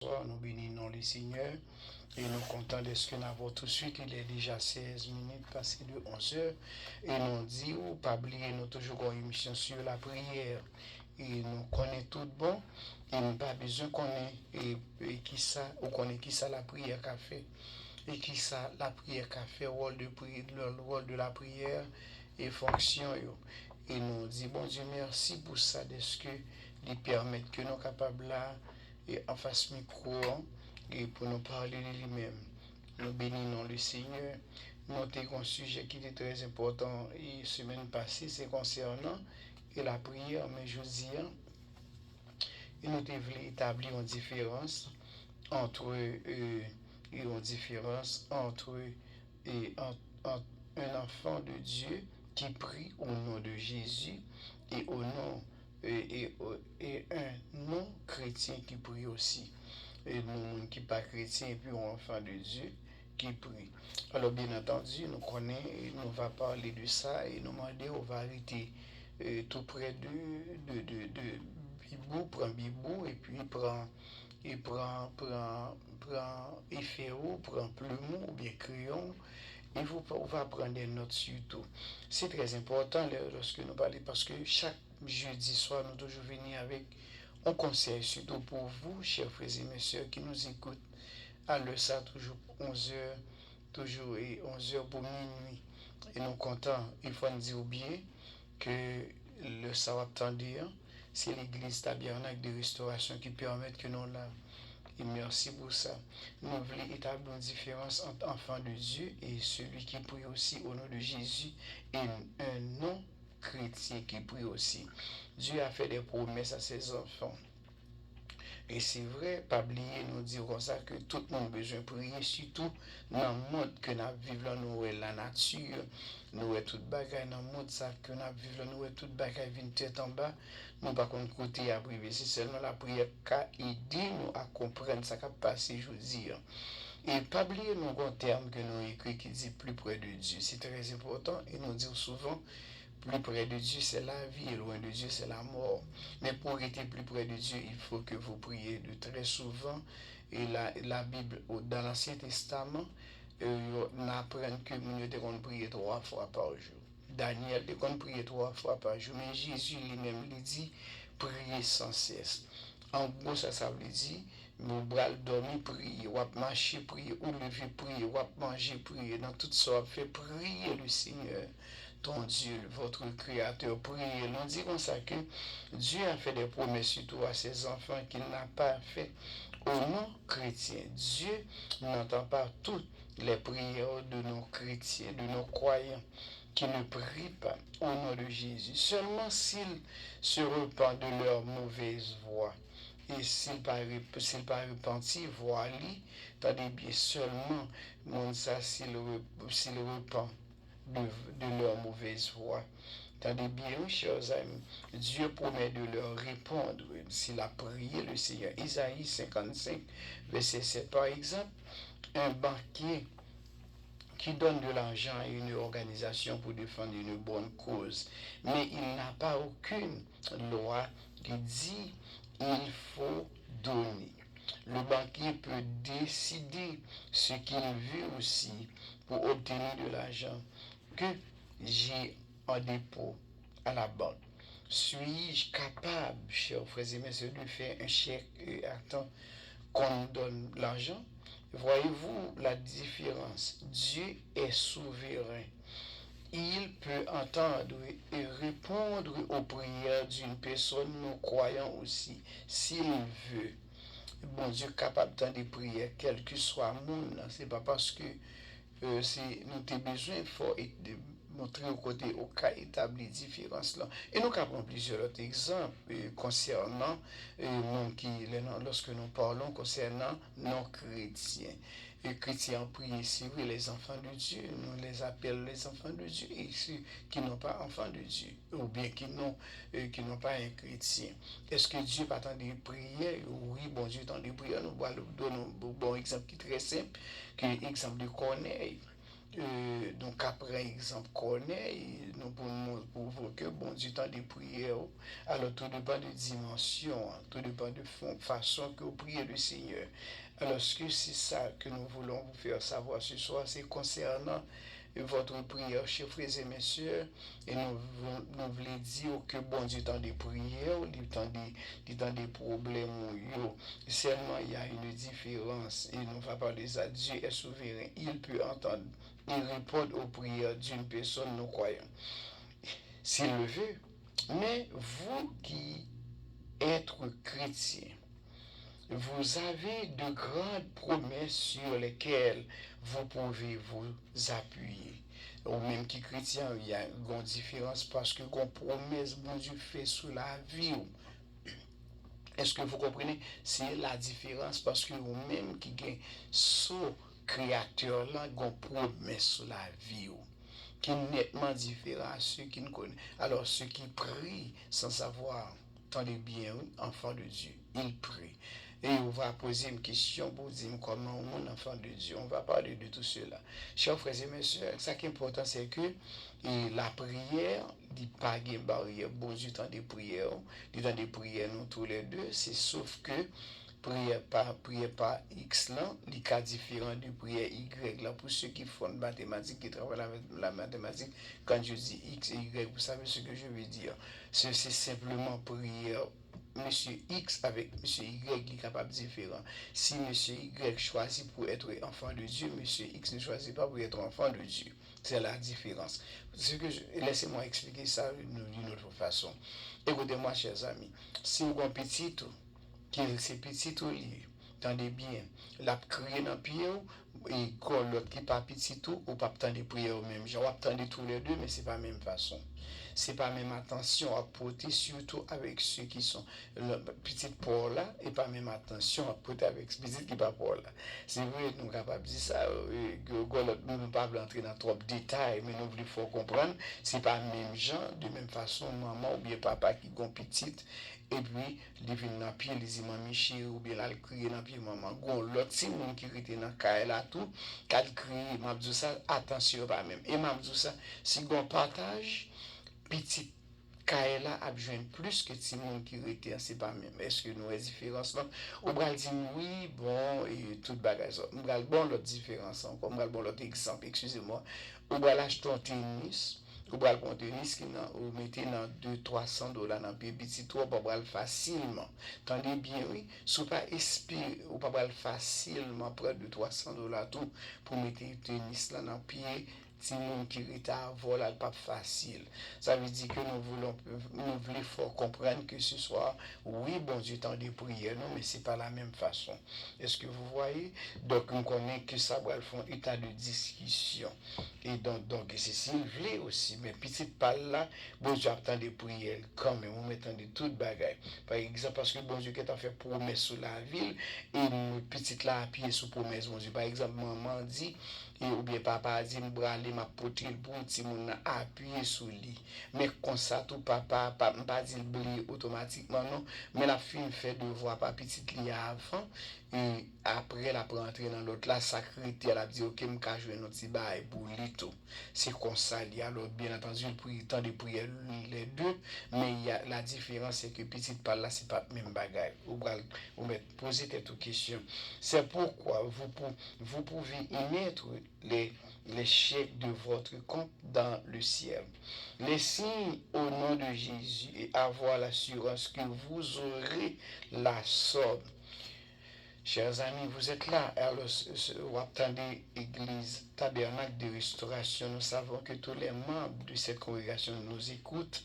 Bonsoir, nous bénissons le Seigneur et nous comptons de ce que nous avons tout de suite. Il est déjà 16 minutes passées de 11 heures et nous dit, ou pas oublier, nous toujours une émission sur la prière et nous connaissons tout bon et nous pas besoin qu'on ait et qui ça, ou qu'on ait qui ça la prière qu'a fait et qui ça la prière qu'a fait, le rôle de la prière et fonction. Et nous dit, bon Dieu, merci pour ça, de ce que lui permettre que nous capables là et en face micro et pour nous parler de lui-même. Nous bénissons le Seigneur. Nous avons un sujet qui était très important et semaine passée, c'est concernant et la prière, mais je dis, nous devons établir une différence entre et, entre un enfant de Dieu qui prie au nom de Jésus et au nom et un non-chrétien qui prie aussi. Et nous qui pas chrétien et puis un enfant de Dieu qui prie. Alors bien entendu, nous connaissons et nous va parler de ça et nous demander, on va arrêter tout près de Bibou, prend Bibou et puis prend efféo, prend plumeau ou bien crayon et on va prendre des notes surtout. C'est très important lorsque nous parlons parce que chaque jeudi soir, nous toujours venir avec un conseil surtout pour vous, chers frères et mes soeurs qui nous écoutent à l'heure ça, toujours 11 heures, toujours et 11 heures pour minuit. Et nous comptons, il faut nous dire bien que le savoir dire, c'est l'église tabernacle de restauration qui permet que nous là. Et merci pour ça. Nous voulons établir une différence entre enfant de Dieu et celui qui prie aussi au nom de Jésus et un non-chrétien qui prie aussi. Dieu a fait des promesses à ses enfants. Et c'est vrai, pas oublier, nous dire comme ça que tout le monde a besoin de prier, surtout dans le monde que nous vivons, nous est la nature, nous est toute bagaille dans le monde ça que nous vivons, nous est toute bagaille vient tête en bas, nous pas contre côté à prier, c'est seulement la prière qui a aidé nous à comprendre ce qui a passé, je veux dire. Et pas oublier nos grands termes que nous écrit qui dit plus près de Dieu, c'est très important et nous disons souvent plus près de Dieu, c'est la vie, et loin de Dieu, c'est la mort. Mais pour être plus près de Dieu, il faut que vous priez de très souvent. Et la Bible, dans l'Ancien Testament, on apprend que nous devons prier 3 fois par jour. Daniel devons prier 3 fois par jour. Mais Jésus lui-même lui dit, priez sans cesse. En gros, ça veut dire, nous bras dormir, prier, ou marcher, prier, ou lever, prier, ou manger, prier. Dans toute sorte, fait prier le Seigneur ton Dieu, votre Créateur. Priez. Nous dit comme ça que Dieu a fait des promesses surtout à ses enfants qu'il n'a pas fait aux non-chrétiens. Dieu n'entend pas toutes les prières de nos chrétiens, de nos croyants qui ne prient pas au nom de Jésus. Seulement s'ils se repentent de leur mauvaise voie. Et s'ils pas repentis, voilà, tandis bien seulement, mon ça, s'ils repentent de leur mauvaise voie. Tandis bien, chers amis, Dieu promet de leur répondre s'il a prié le Seigneur. Isaïe 55, verset 7, par exemple, un banquier qui donne de l'argent à une organisation pour défendre une bonne cause, mais il n'a pas aucune loi qui dit il faut donner. Le banquier peut décider ce qu'il veut aussi pour obtenir de l'argent que j'ai en dépôt à la banque. Suis-je capable, chers frères et messieurs, de faire un chèque et attendre qu'on nous donne l'argent? Voyez-vous la différence? Dieu est souverain. Il peut entendre et répondre aux prières d'une personne, nous croyons aussi, s'il veut. Bon Dieu capable de prier, quel que soit le monde, c'est pas parce que nous avons besoin fort de montrer au côté au cas établi différence là. Et nous avons plusieurs autres exemples concernant lorsque nous parlons concernant non chrétiens. Les chrétiens prient ici, oui, les enfants de Dieu, nous les appelons les enfants de Dieu, et ceux qui n'ont pas enfants de Dieu, ou bien qui n'ont pas un chrétien. Est-ce que Dieu va attendre des prières? Oui, bon Dieu attend des prières. Nous allons donner un bon exemple qui est très simple, qui est l'exemple de Corneille. donc après exemple qu'on est, nous pouvons que bon du temps de prière, alors tout dépend de dimension, hein, tout dépend de façon que vous priez le Seigneur. Alors ce que c'est ça que nous voulons vous faire savoir ce soir, c'est concernant votre prière, chers frères et messieurs, et nous voulons dire que bon du temps de prière, du temps des problèmes, seulement il y a une différence, et nous va parler ça, Dieu est souverain, il peut entendre et répondre aux prières d'une personne non croyante, s'il le veut. Mais vous qui êtes chrétien, vous avez de grandes promesses sur lesquelles vous pouvez vous appuyer. Ou même qui chrétien, il y a une grande différence parce que qu'on promesse bon Dieu fait sous la vie. Est-ce que vous comprenez? C'est la différence parce que vous-même qui gagne ce créateur là, qu'on promesse sous la vie. Qui est nettement différent à ceux qui ne connaissent. Alors ceux qui prient sans savoir, tendez bien, enfant de Dieu, ils prient. Et on va poser une question pour dire comment on est enfant de Dieu. On va parler de tout cela. Chers frères et messieurs, ce qui est important, c'est que la prière, il n'y a pas de barrière. Bon, du temps de prière, nous tous les deux, c'est sauf que prière par X là, les cas différents de prière Y là, pour ceux qui font mathématiques, qui travaillent avec la mathématique, quand je dis X et Y, vous savez ce que je veux dire. C'est simplement prière Monsieur X avec Monsieur Y qui est capable différent. Si Monsieur Y choisit pour être enfant de Dieu, Monsieur X ne choisit pas pour être enfant de Dieu. C'est la différence. Laissez-moi expliquer ça d'une autre façon. Écoutez-moi, chers amis. Si vous avez un petit tout, qui c'est petit tout lié, tendez bien, la crié dans le pied, et quand l'autre qui pas petit tout, ou pas tendre prière au même. Genre, attendez tous les deux, mais c'est pas la même façon. C'est pas la même attention à porter, surtout avec ceux qui sont petite pour là, et pas même attention à porter avec petit qui pas pour là. C'est vrai, nous sommes capables de dire ça, nous ne pouvons pas entrer dans trop de détails, mais nous voulons comprendre, c'est pas le même genre, de même façon, maman ou bien papa qui ont petite, et puis, il vient dans le pied, les imams Miché, ou bien là, il crie dans le pied, maman. Gon, l'autre, si moun qui était dans le cas là, tout, quand il crie, m'a dit ça, attention pas même. Et m'a dit ça, si gon partage, petit Kaela a besoin plus que ti moun qui était c'est pas même. Est-ce que nous avons différence là? Ou bral dit oui, bon, et tout bagage. Ou bral bon l'autre différence encore. Ou bral bon l'autre exemple, excusez-moi. Ou bral acheter un tennis. Ou bral bon tennis qui ou mettez dans 200-300 $ dans pied petit tout, ou bral facilement. Tendez bien, oui. Sou pas espérer, ou pas bral facilement prendre 200-300 $ tout pour mettre tennis là dans pied. Si moun qui est à voler, pas facile. Ça veut dire que nous voulons fort comprendre que ce soit, oui, bon Dieu, temps de prière, non, mais c'est pas la même façon. Est-ce que vous voyez? Donc, on connaît que ça va faire un état de discussion. Et donc c'est s'il voulait aussi, mais petite parle là, bon Dieu, temps de prière, quand même, on mettant de toutes bagailles. Par exemple, parce que bon Dieu, qui a fait promesse sur la ville, et petite là, appuyé sur promesse, bon Dieu. Par exemple, maman dit, ou bien papa dit, m'brale, m'a poté le bon, si mon appuyé sur lui. Mais comme ça, tout papa, pas dit oublier automatiquement, non. Mais la fille fait devoir pas petite li avant. Et après, elle a rentrer dans l'autre. La sacralité, elle a dit, ok, m'ka jouer notre petit bail pour lui tout. C'est comme ça, il y a alors, bien entendu, le temps de prier les deux. Mais il y a, la différence, c'est que petite par là, c'est pas le même bagage. Vous poser cette question. C'est pourquoi vous pouvez y mettre les chèques de votre compte dans le ciel. Les signes au nom de Jésus et avoir l'assurance que vous aurez la somme. Chers amis, vous êtes là. Alors, vous attendez Église Tabernacle de Restauration. Nous savons que tous les membres de cette congrégation nous écoutent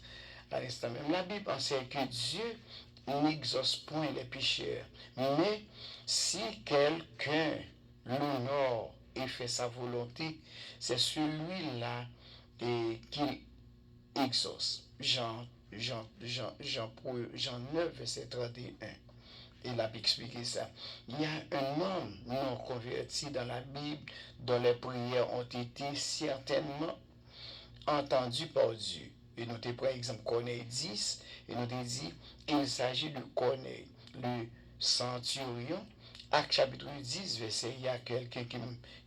à l'instant même. La Bible enseigne que Dieu n'exauce point les pécheurs. Mais si quelqu'un l'honore et fait sa volonté, c'est celui-là qu'il exauce. Jean 9, verset 31. Il a expliqué ça. Il y a un homme non converti dans la Bible dont les prières ont été certainement entendues par Dieu. Et nous avons par exemple Corneille 10, et nous avons dit qu'il s'agit de Corneille, le centurion. Acte chapitre 10, verset, il y a quelqu'un qui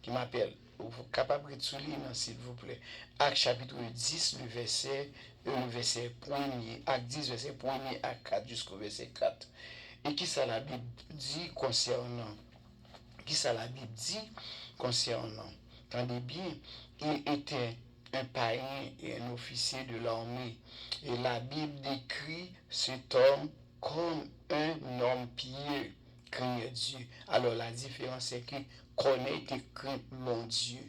m'appelle vous capable de souligner, s'il vous plaît. Acte chapitre 10, le verset 1er, Acte 10, verset 1er à 4 jusqu'au verset 4. Et qui ça la Bible dit concernant Qui ça la Bible dit concernant Tendez bien, il était un païen et un officier de l'armée. Et la Bible décrit cet homme comme un homme pieux, craignait Dieu. Alors la différence c'est que connaît et craint mon Dieu.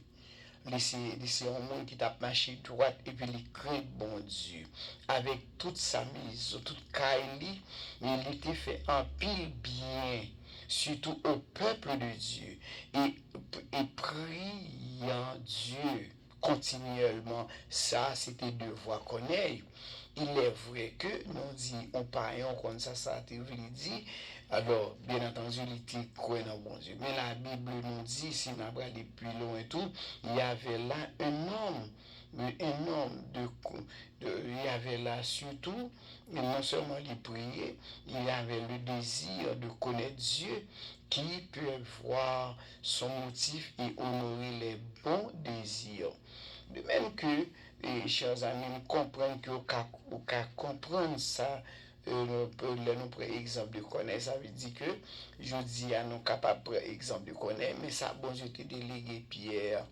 C'est un monde qui t'a marché droite et puis il craint bon Dieu. Avec toute sa mise, toute Kaili, il était fait un pile bien, surtout au peuple de Dieu. Et priant Dieu continuellement, ça c'était devoir connaître. Il est vrai que nous dit, on parle comme ça a été dit. Alors, bien entendu, il était croyant dans bon Dieu. Mais la Bible nous dit, si on a aller plus loin et tout, il y avait là un homme il y avait là surtout, non seulement il priait, il avait le désir de connaître Dieu, qui peut voir son motif et honorer les bons désirs. De même que, chers amis, nous comprenons qu'au cas comprendre ça, nous prenons exemple de connaître, ça veut dire que, je dis à nous capables de prendre exemple de connaître, mais ça, bon, je te délégué Pierre,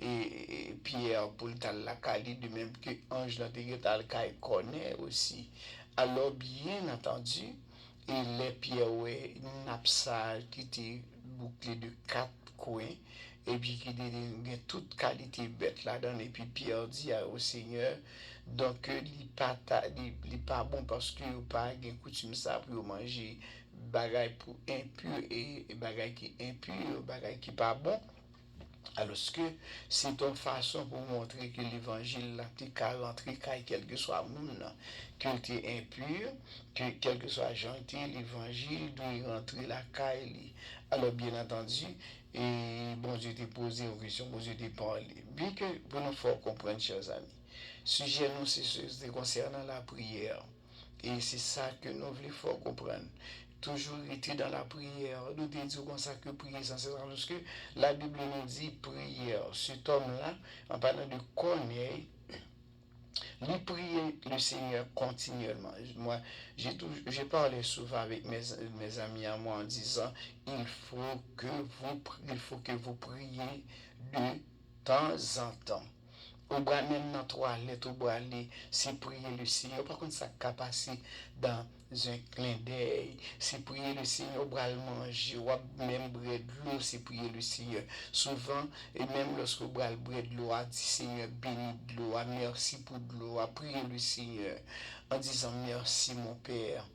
et Pierre pour le la Cali, de même que Ange dans le connaît aussi. Alors, bien entendu, et les pierres, ouais, napsal qui était bouclé de 4 coins, et puis qui a toute qualité bête là-dedans, et puis Pierre dit au Seigneur, donc il pas bon parce que vous pas de coutume ça pour manger bagaille pour impur et bagaille qui impur, bagaille qui pas bon. Alors que c'est une façon pour montrer que l'évangile là, t'es qu'à rentrer, quel que soit le monde, que tu es impur, que quel que soit gentil, l'évangile doit rentrer la caille. Alors bien entendu, et bon Dieu t'a posé une question, bon Dieu t'a parlé. Bien que pour nous faut comprendre, chers amis, sujet nous c'est concernant la prière. Et c'est ça que nous voulons comprendre. Toujours été dans la prière. Nous disons comme ça que prier sans cesse. Parce que la Bible nous dit prière. Cet homme-là, en parlant de connaître, il priait le Seigneur continuellement. Moi, j'ai parlé souvent avec mes amis à moi en disant, il faut que vous priez de temps en temps. Ou bra même dans toilette, ou bra aller, c'est prier le Seigneur. Par contre, ça peut passer dans un clin d'œil. C'est prier le Seigneur, ou bra le manger, ou même boire de l'eau, c'est prier le Seigneur. Souvent, et même lorsque vous bra le boire de l'eau, a dit Seigneur, bénis de l'eau, merci pour de l'eau, a prier le Seigneur. En disant merci mon Père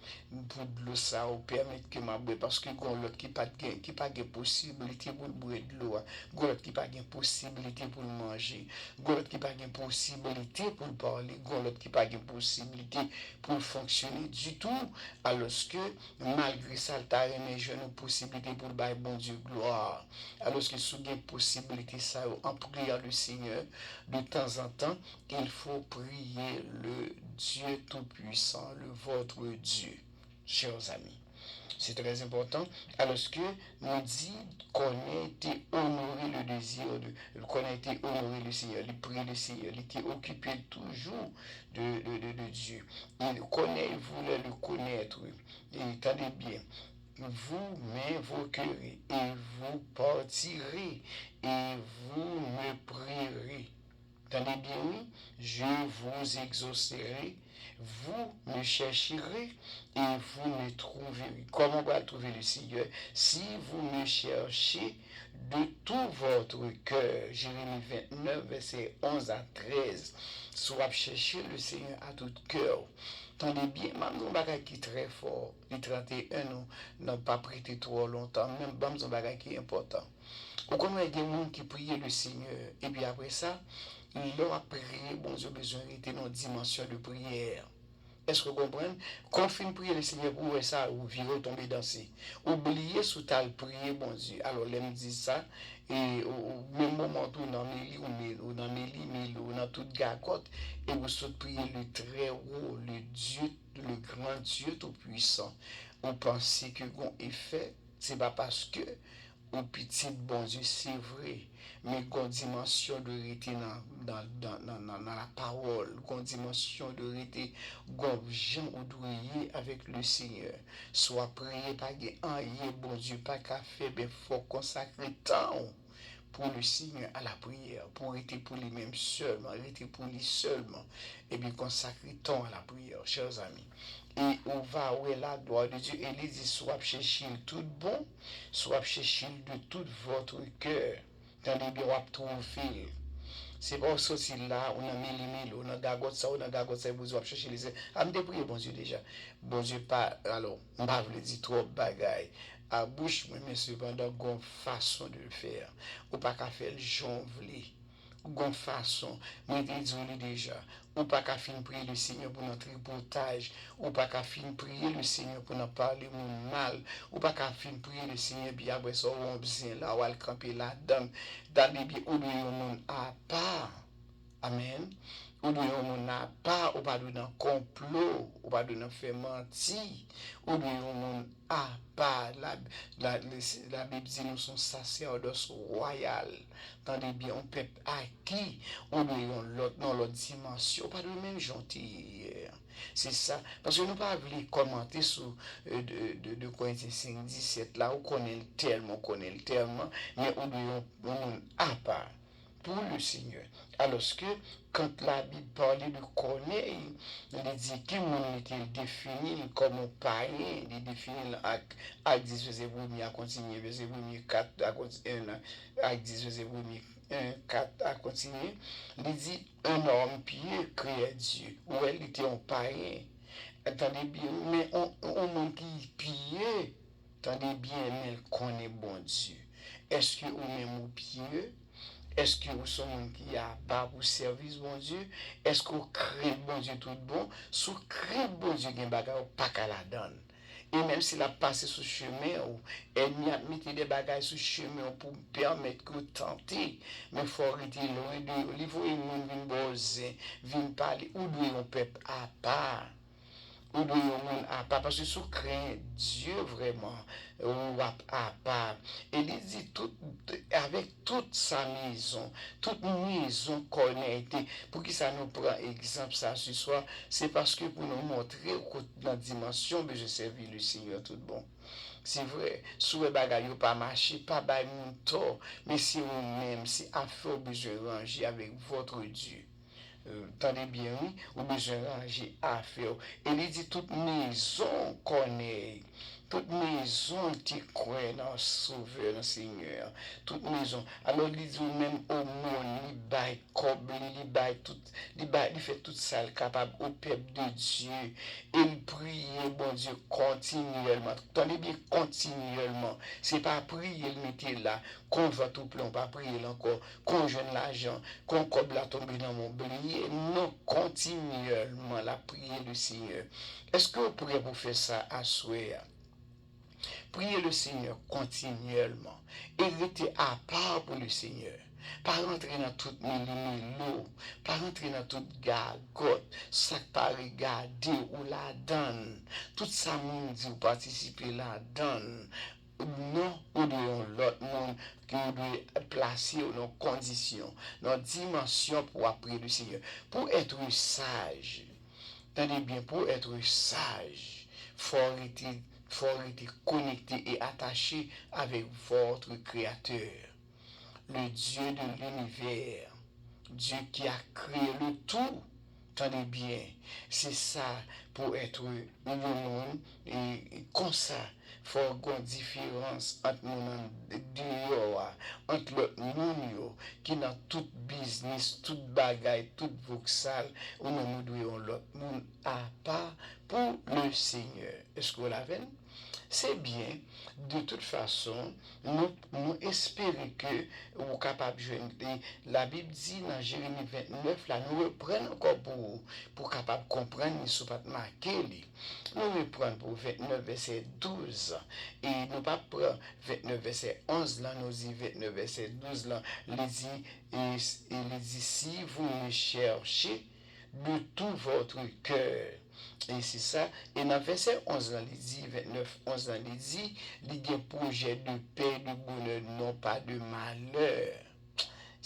pour de l'eau ça ou permettre que ma boire parce que l'autre qui pas de possibilité pour boire de l'eau, l'autre qui pas de possibilité pour manger, l'autre qui pas de possibilité pour parler, l'autre qui pas de possibilité pour fonctionner du tout, alors que malgré ça tu as une jeune possibilité pour bailler bon Dieu gloire, alors que sous une possibilité ça en prière le Seigneur de temps en temps, il faut prier le Dieu Tout-Puissant, votre Dieu, chers amis. C'est très important. Alors que nous dit qu'on a été honoré le désir qu'on a été honoré le Seigneur, il prie le Seigneur, il était occupé toujours de Dieu. Il connaît, il voulait le connaître. Et attendez bien, vous m'invoquerez et vous partirez et vous me prierez. Tenez bien, oui, je vous exaucerai, vous me chercherez et vous me trouverez. Comment on va trouver le Seigneur? Si vous me cherchez de tout votre cœur. Jérémie 29, verset 11 à 13. Soit chercher le Seigneur à tout cœur. Tendez bien, même un bagage qui est très fort. Les 31 nous n'ont pas prêté trop longtemps. Même un bagage qui est important. Ou comment il y a des gens qui prient le Seigneur. Et puis après ça, ils leur a prié, bon Dieu, besoin d'être dans une dimension de prière. Est-ce que vous comprenez? Quand on finit de prier le Seigneur, pour ça, ou virer, tomber danser. Oubliez sous ta prier, bon Dieu. Alors, les me dit ça, et au même moment où dans mes lits, ou dans toute gacotte, et vous sautez prier le très haut, le Dieu, le grand Dieu tout-puissant. Vous pensez que bon effet, c'est pas parce que ou petit bon Dieu, c'est vrai. Mais une dimension de rester dans la parole, une dimension de rester gens ou douiller avec le Seigneur. Soit prier, pas rien, bon Dieu, pas qu'à faire, mais faut consacrer temps pour le Seigneur à la prière, pour être pour lui-même seulement, être pour lui seulement, et bien consacrer temps à la prière, chers amis. Et on va où est la gloire de Dieu, et il dit, soit chercher tout bon, soit chercher de tout votre cœur, dans les bureaux à trouver. C'est pas sorti là, on a mis les mille, on a gagote ça, vous avez cherché les. Ah, me prier, bon Dieu, déjà. Bon Dieu, pas. Alors, on va vous dire trop bagaille. À bouche, mais cependant, une façon de le faire. Ou pas qu'à faire le jonvler. Gon façon, moi te déjà, ou pas qu'à fin prier le Seigneur pour notre tripotage, ou pas qu'à fin prier le Seigneur pour nous parler mon mal, ou pas qu'à fin prier le Seigneur bien après ça on besoin là ou al camper là-dedans, dans les bien ou bien on à part. Amen. Ou bien on n'a pas, ou pas dans complot, ou pas dans faire mentir, ou bien on n'a pas, la Bible dit nous sommes sacerdoce royal, tandis bien on peuple acquis, ou bien on l'autre dans l'autre dimension, pas de même gentil. C'est ça. Parce que nous pas voulu commenter sur de Corinthiens 5, 17 là, où on connaît le tellement, mais on n'a pas pour le Seigneur. Alors que quand la Bible parlait de connaître, il dit que mon était défini comme un païen, il définit avec 10 verset 1 à continuer, verset 1 4 à continuer, avec 10 verset 1 4 à continuer. Il dit un homme pieux créé Dieu, ou elle était un païen. Attendez bien, mais on monde qui pieux, attendez bien, mais elle connaît bon Dieu. Est-ce que on même pieux? Est-ce que vous sommes un qui a pas pour service, bon Dieu? Est-ce que vous créez bon Dieu tout bon? Si vous créez bon Dieu, il y a pas qu'à la donne. Et même s'il a passé sur le chemin, ou elle a mis des bagages sur le chemin pour permettre que vous tentez, mais il faut arrêter loin de il faut une bosser, venir parler, ou doit un peuple à part. Ou doit à part, parce que si vous créez Dieu vraiment, ou à part. Et il dit tout, avec toute sa maison, toute maison connectée, pour que ça nous prend exemple ça ce soir, c'est parce que pour nous montrer que dans la dimension que je servis le Seigneur tout bon. C'est vrai, sous les bagages pas marché, pas bail mon tort, mais si vous-même, si affaire besoin ranger avec votre Dieu. Tendez bien, oui, ou besoin ranger affaire. Et il dit toute maison connaît. Toute maison qui croit dans le Sauveur, dans le Seigneur. Toute maison. Alors, il dit même au monde, il baille cob, il fait tout ça capable au peuple de Dieu. Il prie, bon Dieu, continuellement. Tenez bien, continuellement. C'est pas prier, le mettez là, qu'on va tout plein, pas prier encore, qu'on jeûne l'argent, qu'on cob la tombe dans mon blier. Non, continuellement, la prier le Seigneur. Est-ce que vous pourriez vous faire ça à souhait? Priez le Seigneur continuellement. Et restez à part pour le Seigneur. Pas rentrer dans toute l'eau, pas rentrer dans toute gargote, ça pas regarder ou la donne. Tout ça, monde dit, vous participez la donne. Non, ou de l'autre monde qui doit placer dans conditions, dans dimension pour appeler le Seigneur. Pour être sage, tenez bien, pour être sage, il faut être connecté et attaché avec votre Créateur, le Dieu de l'univers, Dieu qui a créé le tout. Tenez bien, c'est ça pour être un monde et comme ça. Il faut avoir une différence entre nous dehors, entre le monde qui dans tout business, tout bagaille, tout voxal, ou nous devons l'autre monde à part pour le Seigneur. Est-ce que vous l'avez? C'est bien, de toute façon, nous espérons que vous êtes capable de jouer. La Bible dit dans Jérémie 29, là, nous reprenons encore pour capable de comprendre, mais ce n'est pas marqué. Nous reprenons pour 29, verset 12. Et nous pas prendre 29, verset 11, là, nous dit 29, verset 12, là, il dit, si vous me cherchez de tout votre cœur. Et c'est ça. Et dans verset 11, là, il dit, 29, 11, là, il dit, il y a un projet de paix, de bonheur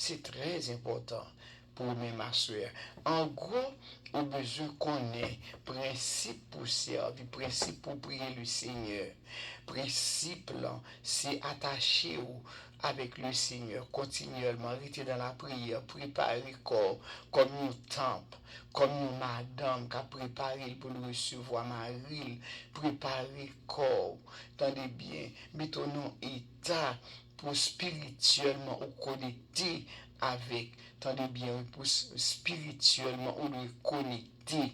c'est très important pour même assurer. En gros, au besoin qu'on ait principe pour servir, principe pour prier le Seigneur. Principe là, c'est attaché avec le Seigneur continuellement, rester dans la prière, préparer le corps comme un temple, comme une madame qui a préparé pour le recevoir Marie, préparer le corps. Tendez bien, mettons-nous état pour spirituellement ou connecter avec, tendez bien, pour spirituellement ou le connecter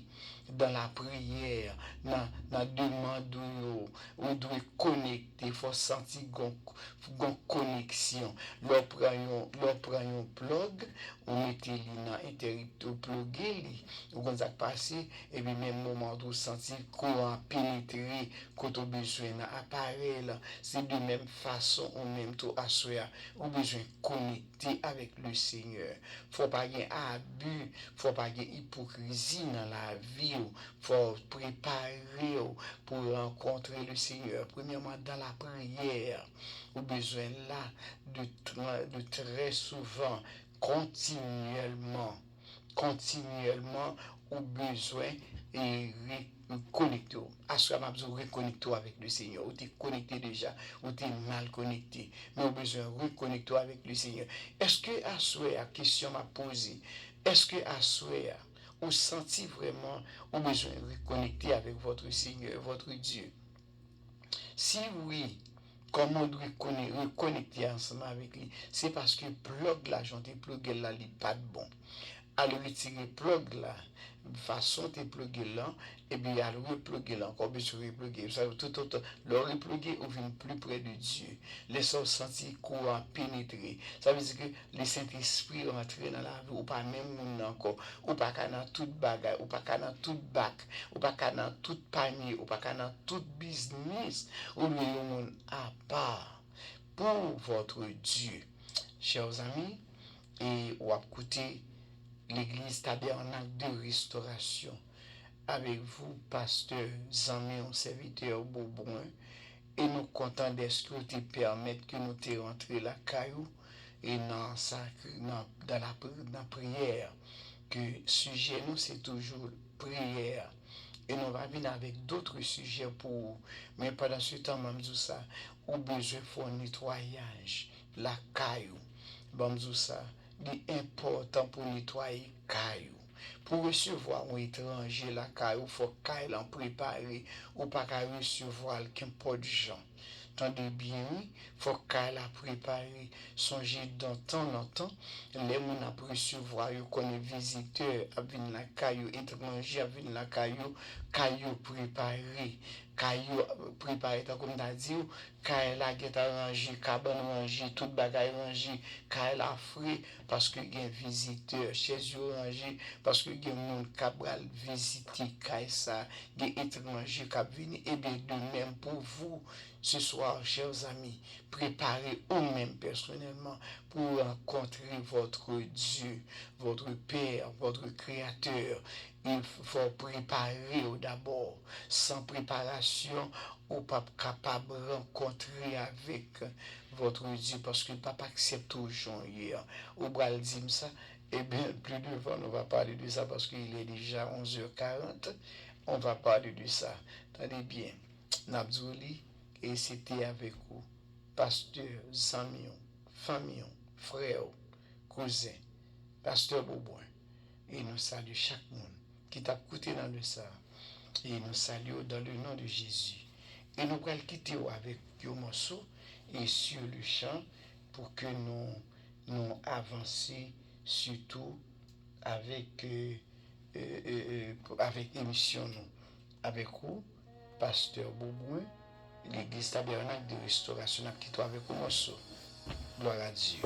dans la prière, dans la demande ou doit connecter, il faut sentir une connexion. L'on prend un plug, on met dans interrupteur plugué, ou quand ça passe, et puis même moment où sentir courant pénétrer, quand on besoin d'un appareil, c'est de même façon, ou même tout assurer, on besoin connecter avec le Seigneur. Faut pas y abus, faut pas y hypocrisie dans la vie, faut préparer pour rencontrer le Seigneur. Premièrement, dans la prière, au besoin là de très souvent, continuellement, au besoin et reconnecter. Assurément, vous reconnecter avec le Seigneur. Ou t'es connecté déjà, ou t'es mal connecté. Mais au besoin de reconnecter avec le Seigneur. Est-ce que assurément, la question m'a posée, est-ce que assurément, vous sentez vraiment au besoin de reconnecter avec votre Seigneur, votre Dieu? Si oui, comment on doit reconnecter ensemble avec lui? C'est parce que plug là, j'en ai plug là, il n'est pas de bon. Alors retirer plug là, façon de plugger là, et bien alors repluguer là, encore besoin de repluguer. Ça veut tout autant, le repluguer ou vient plus près de Dieu. Laissez sentir courant pénétrer. Ça veut dire que le Saint-Esprit rentre dans la vie, ou pas même moun encore, ou pas dans toute bagaille, ou pas dans tout bac, ou pas dans tout panier, ou pas dans tout business, ou le monde à part pour votre Dieu. Chers amis, et ou à côté l'église tabernacle de restauration. Avec vous, pasteur Zamion, serviteur Bourbon, et nous comptons d'être que te permettre que nous te rentrions la caillou et dans la prière. Que sujet nous, c'est toujours prière. Et nous va venir avec d'autres sujets pour. Mais pendant ce temps, je dis ça, ou besoin de nettoyage, la caillou. Je dis ça, il est important pour nettoyer caillou. Pour recevoir un étranger, la caillou, il faut qu'il en préparer, ou pas qu'à recevoir qu'importe de gens. Tendez bien, il faut qu'elle a préparé, songer dans temps en temps, les gens a recevoir, ils connaissent visiteurs, à venir la caillou, étranger, à venir la caillou préparé, caillou préparé, comme on a dit, caillou la guette arrangé, cabane rangé, tout bagaille rangé, caillou la frais, parce que il y a visiteur, chez eux rangé, parce que il y a monde qui va visiter caillou ça, il y a étranger qui venir, et bien de même pour vous, ce soir, chers amis, préparez vous-même personnellement pour rencontrer votre Dieu, votre Père, votre Créateur. Il faut préparer d'abord. Sans préparation, vous n'êtes pas capable de rencontrer avec votre Dieu parce que le papa accepte toujours hier. Au bras dit ça, et bien plus devant, on va parler de ça parce qu'il est déjà 11h40. On va parler de ça. Tenez bien, Nabzouli. Et c'était avec vous, pasteur, Zamion, famille, frère, cousin, pasteur Boubouin. Et nous saluons chaque monde qui t'a écouté dans le ça. Et nous saluons dans le nom de Jésus. Et nous allons quitter avec un morceau et sur le champ pour que nous avancions surtout avec avec émission nous. Avec vous, pasteur Boubouin. L'église tabernacle de restauration qui toi avec un morceau. Gloire à Dieu.